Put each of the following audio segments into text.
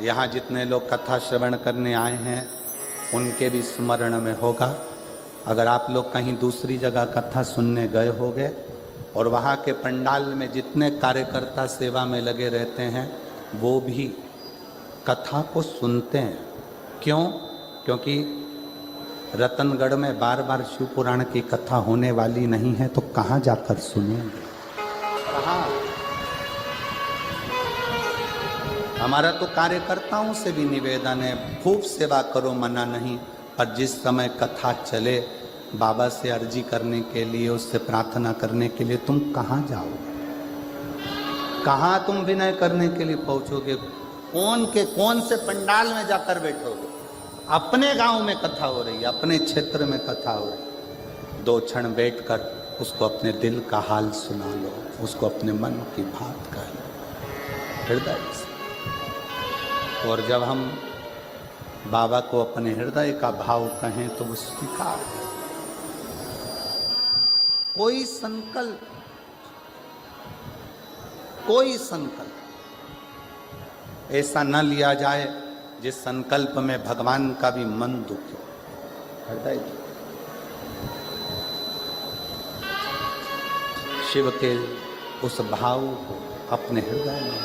यहाँ जितने लोग कथा श्रवण करने आए हैं उनके भी स्मरण में होगा। अगर आप लोग कहीं दूसरी जगह कथा सुनने गए होंगे और वहाँ के पंडाल में जितने कार्यकर्ता सेवा में लगे रहते हैं वो भी कथा को सुनते हैं। क्यों? क्योंकि रतनगढ़ में बार बार शिव पुराण की कथा होने वाली नहीं है, तो कहाँ जाकर सुनेंगे? कहाँ? हमारा तो कार्यकर्ताओं से भी निवेदन है, खूब सेवा करो, मना नहीं, पर जिस समय कथा चले बाबा से अर्जी करने के लिए, उससे प्रार्थना करने के लिए तुम कहाँ जाओगे? कहाँ तुम विनय करने के लिए पहुंचोगे? कौन से पंडाल में जाकर बैठोगे? अपने गांव में कथा हो रही है, अपने क्षेत्र में कथा हो रही है, 2 क्षण बैठकर उसको अपने दिल का हाल सुना लो, उसको अपने मन की बात कह लो हृदय से। और जब हम बाबा को अपने हृदय का भाव कहें तो वो स्वीकार। कोई संकल्प ऐसा न लिया जाए जिस संकल्प में भगवान का भी मन दुखे, हृदय। शिव के उस भाव को अपने हृदय में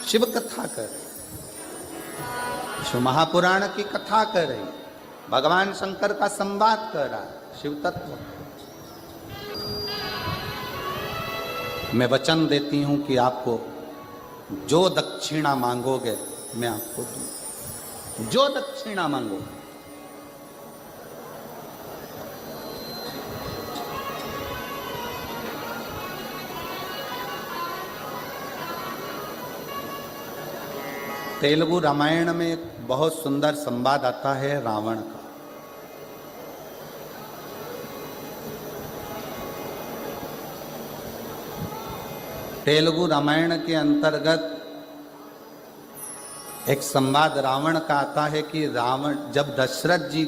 शिव कथा कर रही, शिव महापुराण की कथा कर रही, भगवान शंकर का संवाद कर रहा है, शिव तत्व। मैं वचन देती हूं कि आपको जो दक्षिणा मांगोगे मैं आपको दूं, जो दक्षिणा मांगोगे। तेलुगु रामायण में एक बहुत सुंदर संवाद आता है रावण का। तेलुगु रामायण के अंतर्गत एक संवाद रावण का आता है कि रावण जब दशरथ जी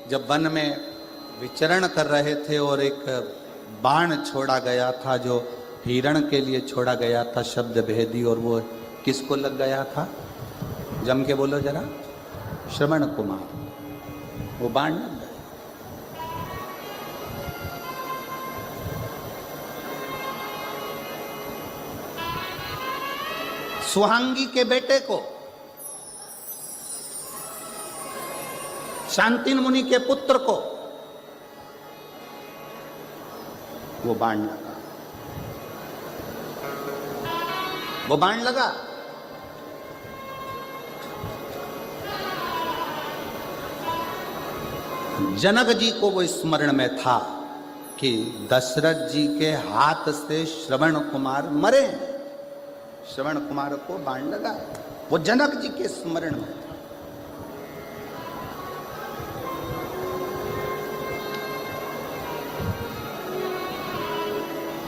जब वन में विचरण कर रहे थे और एक बाण छोड़ा गया था जो हिरण के लिए छोड़ा गया था, शब्द भेदी, और वो किसको लग गया था? जम के बोलो जरा। श्रवण कुमार। वो बाण लग गया। सुहांगी के बेटे को, शांतिन मुनि के पुत्र को वो बाण लगा। वो बाण लगा। जनक जी को वो स्मरण में था कि दशरथ जी के हाथ से श्रवण कुमार मरे। श्रवण कुमार को बाण लगा। वो जनक जी के स्मरण में था।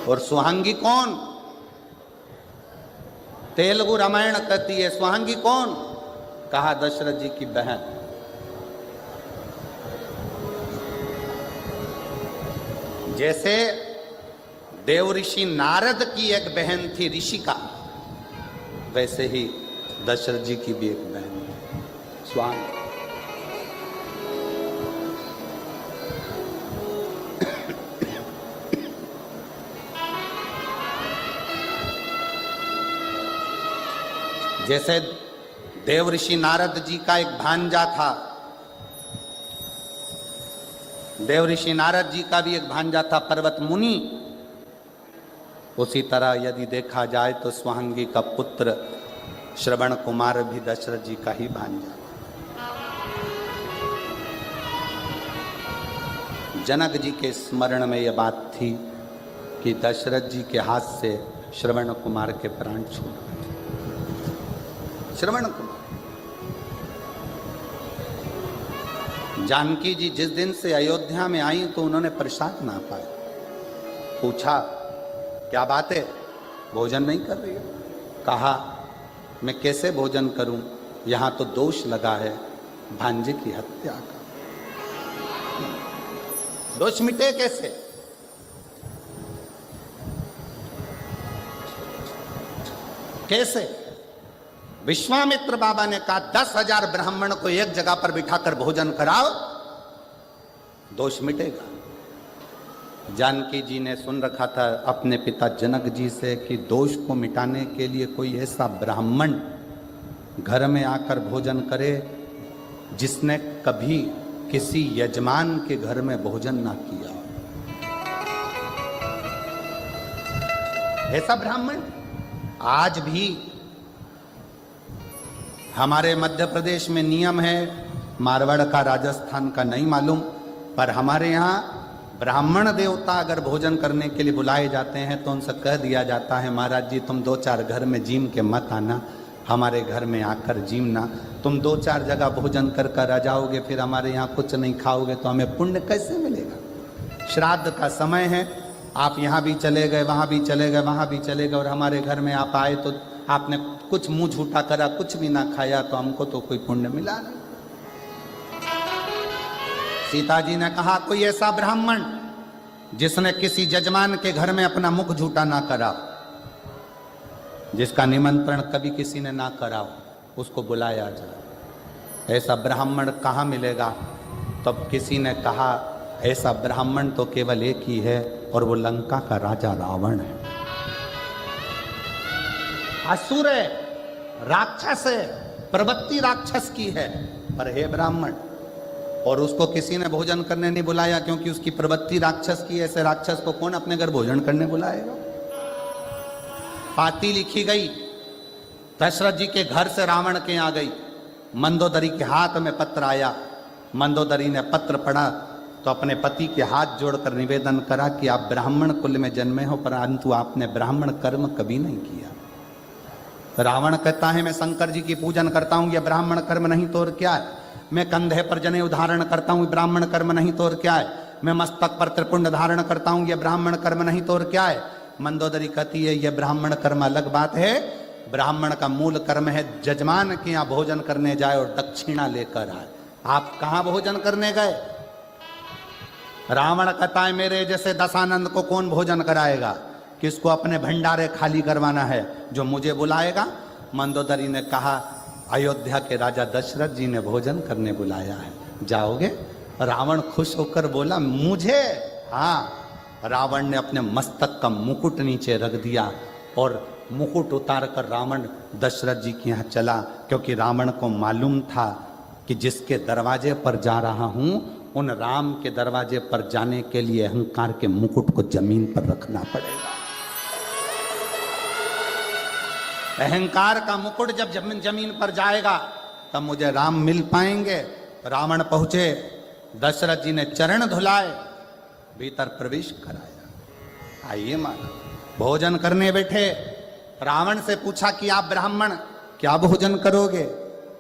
और सुहांगी कौन? तेलुगु रामायण कहती है सुहांगी कौन? कहा दशरथ जी की बहन। जैसे देव ऋषि नारद की एक बहन थी ऋषिका, वैसे ही दशरथ जी की भी एक बहन है सुहांगी। जैसे देव ऋषि नारद जी का एक भांजा था, देव ऋषि नारद जी का भी एक भांजा था पर्वत मुनि, उसी तरह यदि देखा जाए तो सुहांगी का पुत्र श्रवण कुमार भी दशरथ जी का ही भांजा। जनक जी के स्मरण में यह बात थी कि दशरथ जी के हाथ से श्रवण कुमार के प्राण छूट गए। श्रवण कुमार। जानकी जी जिस दिन से अयोध्या में आई तो उन्होंने प्रसाद ना पाया। पूछा क्या बात है, भोजन नहीं कर रही हो? कहा मैं कैसे भोजन करूं, यहां तो दोष लगा है भांजे की हत्या का। दोष मिटे कैसे? कैसे? विश्वामित्र बाबा ने कहा 10,000 ब्राह्मण को एक जगह पर बिठाकर भोजन कराओ, दोष मिटेगा। जानकी जी ने सुन रखा था अपने पिता जनक जी से कि दोष को मिटाने के लिए कोई ऐसा ब्राह्मण घर में आकर भोजन करे जिसने कभी किसी यजमान के घर में भोजन ना किया। ऐसा ब्राह्मण आज भी हमारे मध्य प्रदेश में नियम है, मारवाड़ का राजस्थान का नहीं मालूम, पर हमारे यहाँ ब्राह्मण देवता अगर भोजन करने के लिए बुलाए जाते हैं तो उनसे कह दिया जाता है महाराज जी तुम 2-4 घर में जीम के मत आना, हमारे घर में आकर जीमना। तुम 2-4 जगह भोजन कर कर आ जाओगे, फिर हमारे यहाँ कुछ नहीं खाओगे तो हमें पुण्य कैसे मिलेगा? श्राद्ध का समय है, आप यहाँ भी चले गए, वहाँ भी चले गए, वहाँ भी चले गए, और हमारे घर में आप आए तो आपने कुछ मुंह झूठा करा, कुछ भी ना खाया, तो हमको तो कोई पुण्य मिला नहीं। सीता जी ने कहा कोई ऐसा ब्राह्मण जिसने किसी जजमान के घर में अपना मुख झूठा ना करा, जिसका निमंत्रण कभी किसी ने ना करा, उसको बुलाया जाए। ऐसा ब्राह्मण कहाँ मिलेगा? तब किसी ने कहा ऐसा ब्राह्मण तो केवल एक ही है, और वो लंका का राजा रावण है। असुर है, राक्षस है, प्रवृत्ति राक्षस की है, पर हे ब्राह्मण। और उसको किसी ने भोजन करने नहीं बुलाया क्योंकि उसकी प्रवृत्ति राक्षस की। ऐसे राक्षस को कौन अपने घर भोजन करने बुलाएगा? पाती लिखी गई, दशरथ जी के घर से रावण के यहाँ गई। मंदोदरी के हाथ में पत्र आया, मंदोदरी ने पत्र पढ़ा तो अपने पति के हाथ जोड़कर निवेदन करा कि आप ब्राह्मण कुल में जन्मे हो, परंतु आपने ब्राह्मण कर्म कभी नहीं किया। रावण कहता है मैं शंकर जी की पूजन करता हूं, यह ब्राह्मण कर्म नहीं तो और क्या है? मैं कंधे पर जनेऊ धारण करता हूं, ब्राह्मण कर्म नहीं तो और क्या है? मैं मस्तक पर त्रिपुंड धारण करता हूं, यह ब्राह्मण कर्म नहीं तो और क्या है? मंदोदरी कहती है यह ब्राह्मण कर्म अलग बात है, ब्राह्मण का मूल कर्म है जजमान के यहाँ भोजन करने जाए और दक्षिणा लेकर आए। आप कहाँ भोजन करने गए? रावण कहता है मेरे जैसे दशानंद को कौन भोजन कराएगा? किसको अपने भंडारे खाली करवाना है जो मुझे बुलाएगा? मंदोदरी ने कहा अयोध्या के राजा दशरथ जी ने भोजन करने बुलाया है, जाओगे? रावण खुश होकर बोला मुझे? हाँ। रावण ने अपने मस्तक का मुकुट नीचे रख दिया और मुकुट उतार कर रावण दशरथ जी के यहाँ चला, क्योंकि रावण को मालूम था कि जिसके दरवाजे पर जा रहा हूं उन राम के दरवाजे पर जाने के लिए अहंकार के मुकुट को जमीन पर रखना पड़ेगा। अहंकार का मुकुट जब जमीन पर जाएगा तब मुझे राम मिल पाएंगे। रावण पहुंचे, दशरथ जी ने चरण धुलाए, भीतर प्रवेश कराया। आइए माना, भोजन करने बैठे। रावण से पूछा कि आप ब्राह्मण क्या भोजन करोगे,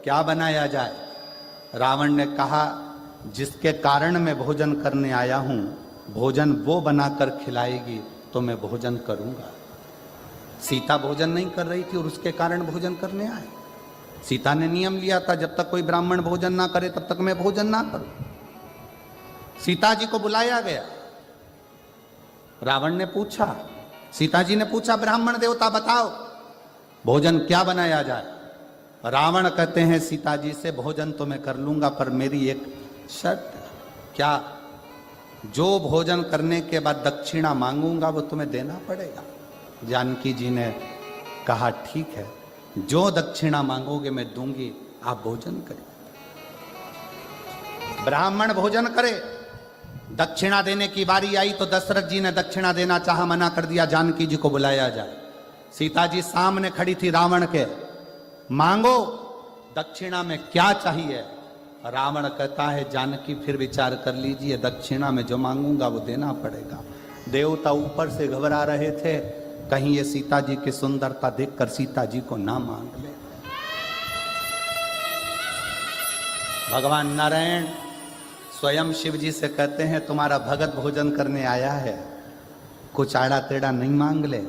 क्या बनाया जाए? रावण ने कहा जिसके कारण मैं भोजन करने आया हूं, भोजन वो बनाकर खिलाएगी तो मैं भोजन करूंगा। सीता भोजन नहीं कर रही थी और उसके कारण भोजन करने आए। सीता ने नियम लिया था जब तक कोई ब्राह्मण भोजन ना करे तब तक मैं भोजन ना करूं। सीता जी को बुलाया गया। रावण ने पूछा, सीता जी ने पूछा ब्राह्मण देवता बताओ भोजन क्या बनाया जाए? रावण कहते हैं सीता जी से भोजन तो मैं कर लूंगा पर मेरी एक शर्त। क्या? जो भोजन करने के बाद दक्षिणा मांगूंगा वो तुम्हें देना पड़ेगा। जानकी जी ने कहा ठीक है, जो दक्षिणा मांगोगे मैं दूंगी, आप भोजन करें। ब्राह्मण भोजन करे। दक्षिणा देने की बारी आई तो दशरथ जी ने दक्षिणा देना चाहा, मना कर दिया, जानकी जी को बुलाया जाए। सीता जी सामने खड़ी थी रावण के, मांगो दक्षिणा में क्या चाहिए? रावण कहता है जानकी फिर विचार कर लीजिए, दक्षिणा में जो मांगूंगा वो देना पड़ेगा। देवता ऊपर से घबरा रहे थे, कहीं ये सीता जी की सुंदरता देखकर सीता जी को ना मांग ले। भगवान नारायण स्वयं शिव जी से कहते हैं तुम्हारा भगत भोजन करने आया है, कुछ आड़ा टेढ़ा नहीं मांग ले।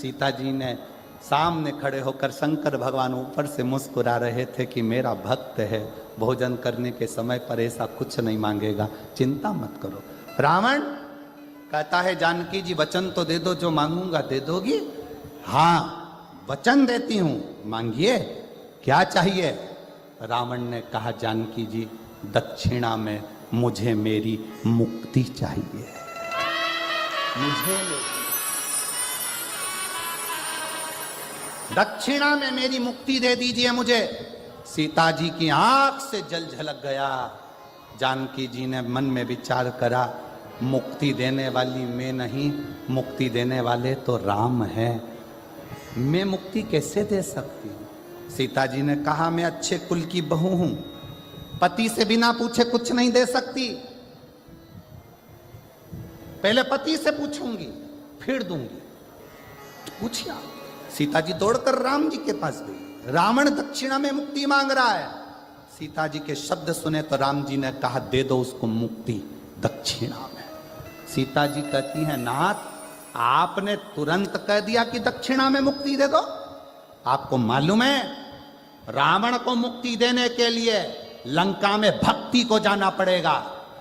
सीता जी ने सामने खड़े होकर, शंकर भगवान ऊपर से मुस्कुरा रहे थे कि मेरा भक्त है, भोजन करने के समय पर ऐसा कुछ नहीं मांगेगा, चिंता मत करो। रावण कहता है जानकी जी वचन तो दे दो, जो मांगूंगा दे दोगी? हाँ, वचन देती हूं, मांगिए क्या चाहिए। रावण ने कहा, जानकी जी दक्षिणा में मुझे मेरी मुक्ति चाहिए, मुझे दक्षिणा में मेरी मुक्ति दे दीजिए मुझे। सीता जी की आंख से जल झलक गया। जानकी जी ने मन में विचार करा, मुक्ति देने वाली मैं नहीं, मुक्ति देने वाले तो राम हैं, मैं मुक्ति कैसे दे सकती हूं। सीता जी ने कहा, मैं अच्छे कुल की बहू हूं, पति से बिना पूछे कुछ नहीं दे सकती, पहले पति से पूछूंगी फिर दूंगी। पूछिया। सीता जी दौड़कर राम जी के पास गई। रावण दक्षिणा में मुक्ति मांग रहा है। सीता जी के शब्द सुने तो राम जी ने कहा, दे दो उसको मुक्ति दक्षिणा में। सीता जी कहती हैं, नाथ आपने तुरंत कह दिया कि दक्षिणा में मुक्ति दे दो। आपको मालूम है रावण को मुक्ति देने के लिए लंका में भक्ति को जाना पड़ेगा,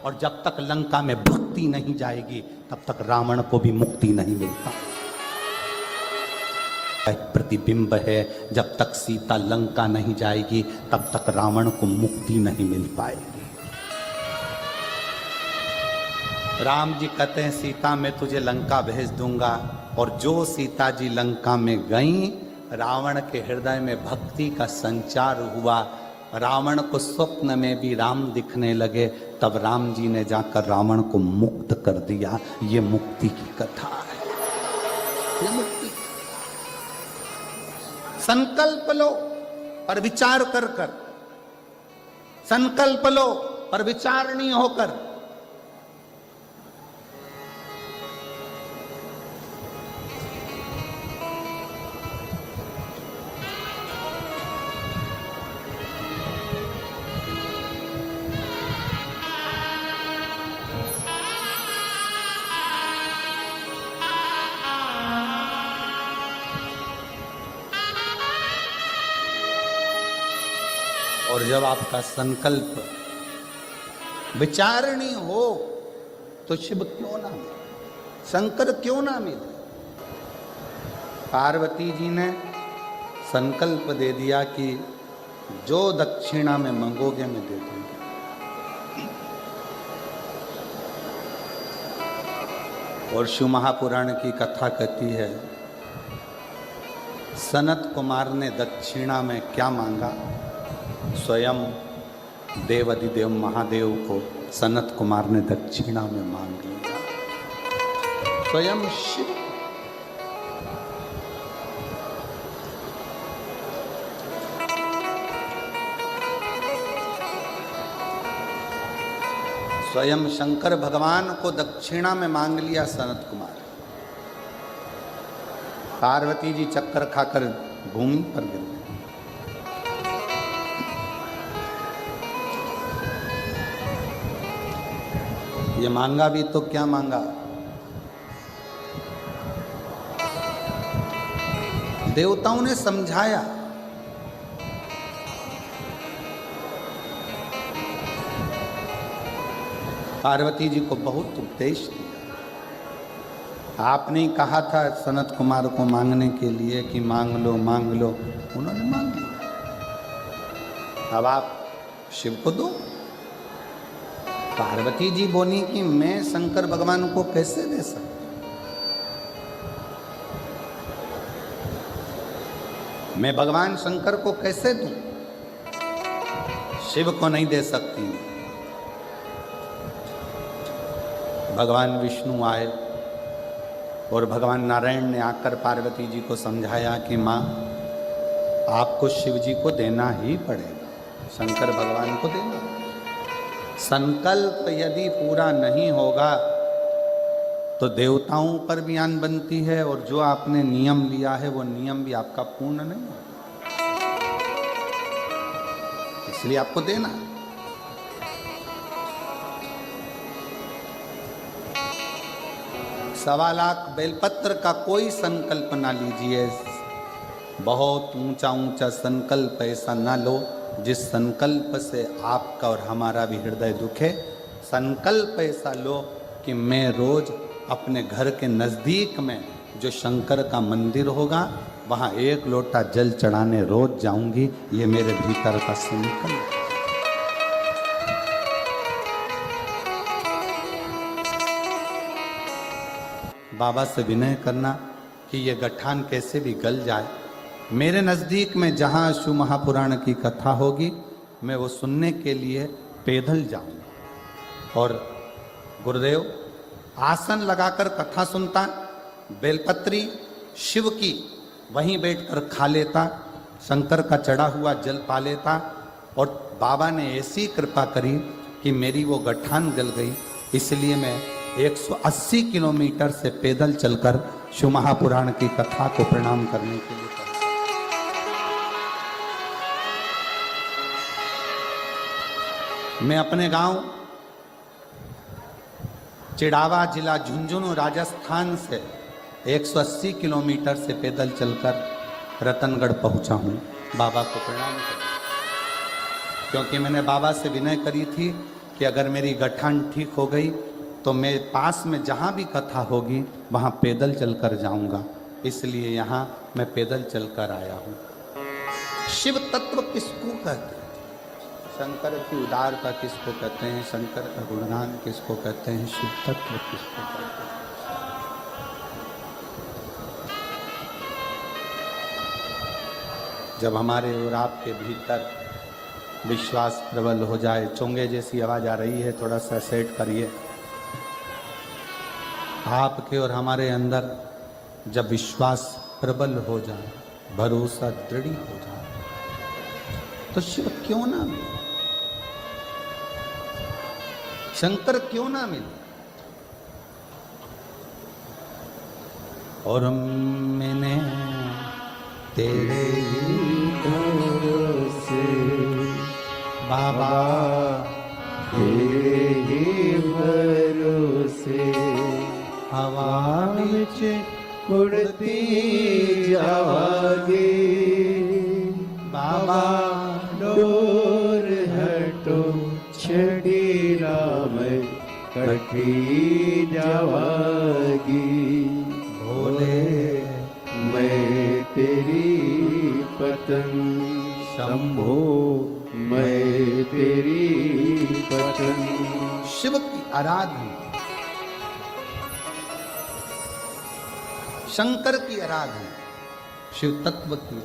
और जब तक लंका में भक्ति नहीं जाएगी तब तक रावण को भी मुक्ति नहीं मिलता। एक प्रतिबिंब है, जब तक सीता लंका नहीं जाएगी तब तक रावण को मुक्ति नहीं मिल पाएगी। राम जी कहते हैं, सीता मैं तुझे लंका भेज दूंगा। और जो सीता जी लंका में गई, रावण के हृदय में भक्ति का संचार हुआ। रावण को स्वप्न में भी राम दिखने लगे। तब राम जी ने जाकर रावण को मुक्त कर दिया। ये मुक्ति की कथा है, ये मुक्ति। संकल्प लो पर विचार कर कर, संकल्प लो पर विचार नहीं होकर। और जब आपका संकल्प विचारणी हो तो शिव क्यों ना मिले, शंकर क्यों ना मिले। पार्वती जी ने संकल्प दे दिया कि जो दक्षिणा में मांगोगे मैं दे दूंगी। और शिव महापुराण की कथा कहती है, सनत कुमार ने दक्षिणा में क्या मांगा। स्वयं देवाधिदेव महादेव को सनत कुमार ने दक्षिणा में मांग लिया। स्वयं शिव। स्वयं शंकर भगवान को दक्षिणा में मांग लिया सनत कुमार। पार्वती जी चक्कर खाकर भूमि पर गिर गई। ये मांगा भी तो क्या मांगा। देवताओं ने समझाया, पार्वती जी को बहुत उपदेश दिया। आपने कहा था सनत कुमार को मांगने के लिए कि मांग लो मांग लो, उन्होंने मांग लिया। अब आप शिव को दो। पार्वती जी बोली कि मैं शंकर भगवान को कैसे दे सकती, मैं भगवान शंकर को कैसे दूं, शिव को नहीं दे सकती। भगवान विष्णु आए और भगवान नारायण ने आकर पार्वती जी को समझाया कि माँ आपको शिव जी को देना ही पड़ेगा, शंकर भगवान को देना। संकल्प यदि पूरा नहीं होगा तो देवताओं पर भी आन बनती है, और जो आपने नियम लिया है वो नियम भी आपका पूर्ण नहीं होगा, इसलिए आपको देना। सवा लाख बेलपत्र का कोई संकल्प ना लीजिए। बहुत ऊंचा ऊंचा संकल्प ऐसा ना लो जिस संकल्प से आपका और हमारा भी हृदय दुखे। संकल्प ऐसा लो कि मैं रोज अपने घर के नज़दीक में जो शंकर का मंदिर होगा वहाँ 1 लोटा जल चढ़ाने रोज जाऊंगी। ये मेरे भीतर का संकल्प। बाबा से विनय करना कि ये गठान कैसे भी गल जाए। मेरे नज़दीक में जहाँ शिव महापुराण की कथा होगी मैं वो सुनने के लिए पैदल जाऊंगा। और गुरुदेव आसन लगाकर कथा सुनता, बेलपत्री शिव की वहीं बैठकर खा लेता, शंकर का चढ़ा हुआ जल पा लेता। और बाबा ने ऐसी कृपा करी कि मेरी वो गठान गल गई। इसलिए मैं 180 किलोमीटर से पैदल चलकर शिव महापुराण की कथा को प्रणाम करने के लिए मैं अपने गांव चिड़ावा जिला झुंझुनू राजस्थान से 180 किलोमीटर से पैदल चलकर रतनगढ़ पहुंचा हूं बाबा को प्रणाम करने। क्योंकि मैंने बाबा से विनय करी थी कि अगर मेरी गठान ठीक हो गई तो मैं पास में जहाँ भी कथा होगी वहाँ पैदल चलकर जाऊँगा। इसलिए यहाँ मैं पैदल चलकर आया हूँ। शिव तत्व किसको कहते हैं? शंकर की उदारता किसको कहते हैं? शंकर का गुणगान किसको कहते हैं? शिव तत्व किसको कहते हैं? जब हमारे और आपके भीतर विश्वास प्रबल हो जाए, चोंगे जैसी आवाज़ आ रही है, थोड़ा सा सेट करिए। आपके और हमारे अंदर जब विश्वास प्रबल हो जाए, भरोसा दृढ़ हो जाए, तो शिव क्यों ना मिले, शंकर क्यों ना मिले। और मैंने तेरे भरोसे बाबा, तेरे भरोसे हवा विच उड़ती जावागी। बाबा डोर हटो छड़ी राम कटी जावागी। भोले मैं तेरी पतंग, शंभो मैं तेरी पतंग। शिव की आराधना, शंकर की आराधना, शिव तत्व की।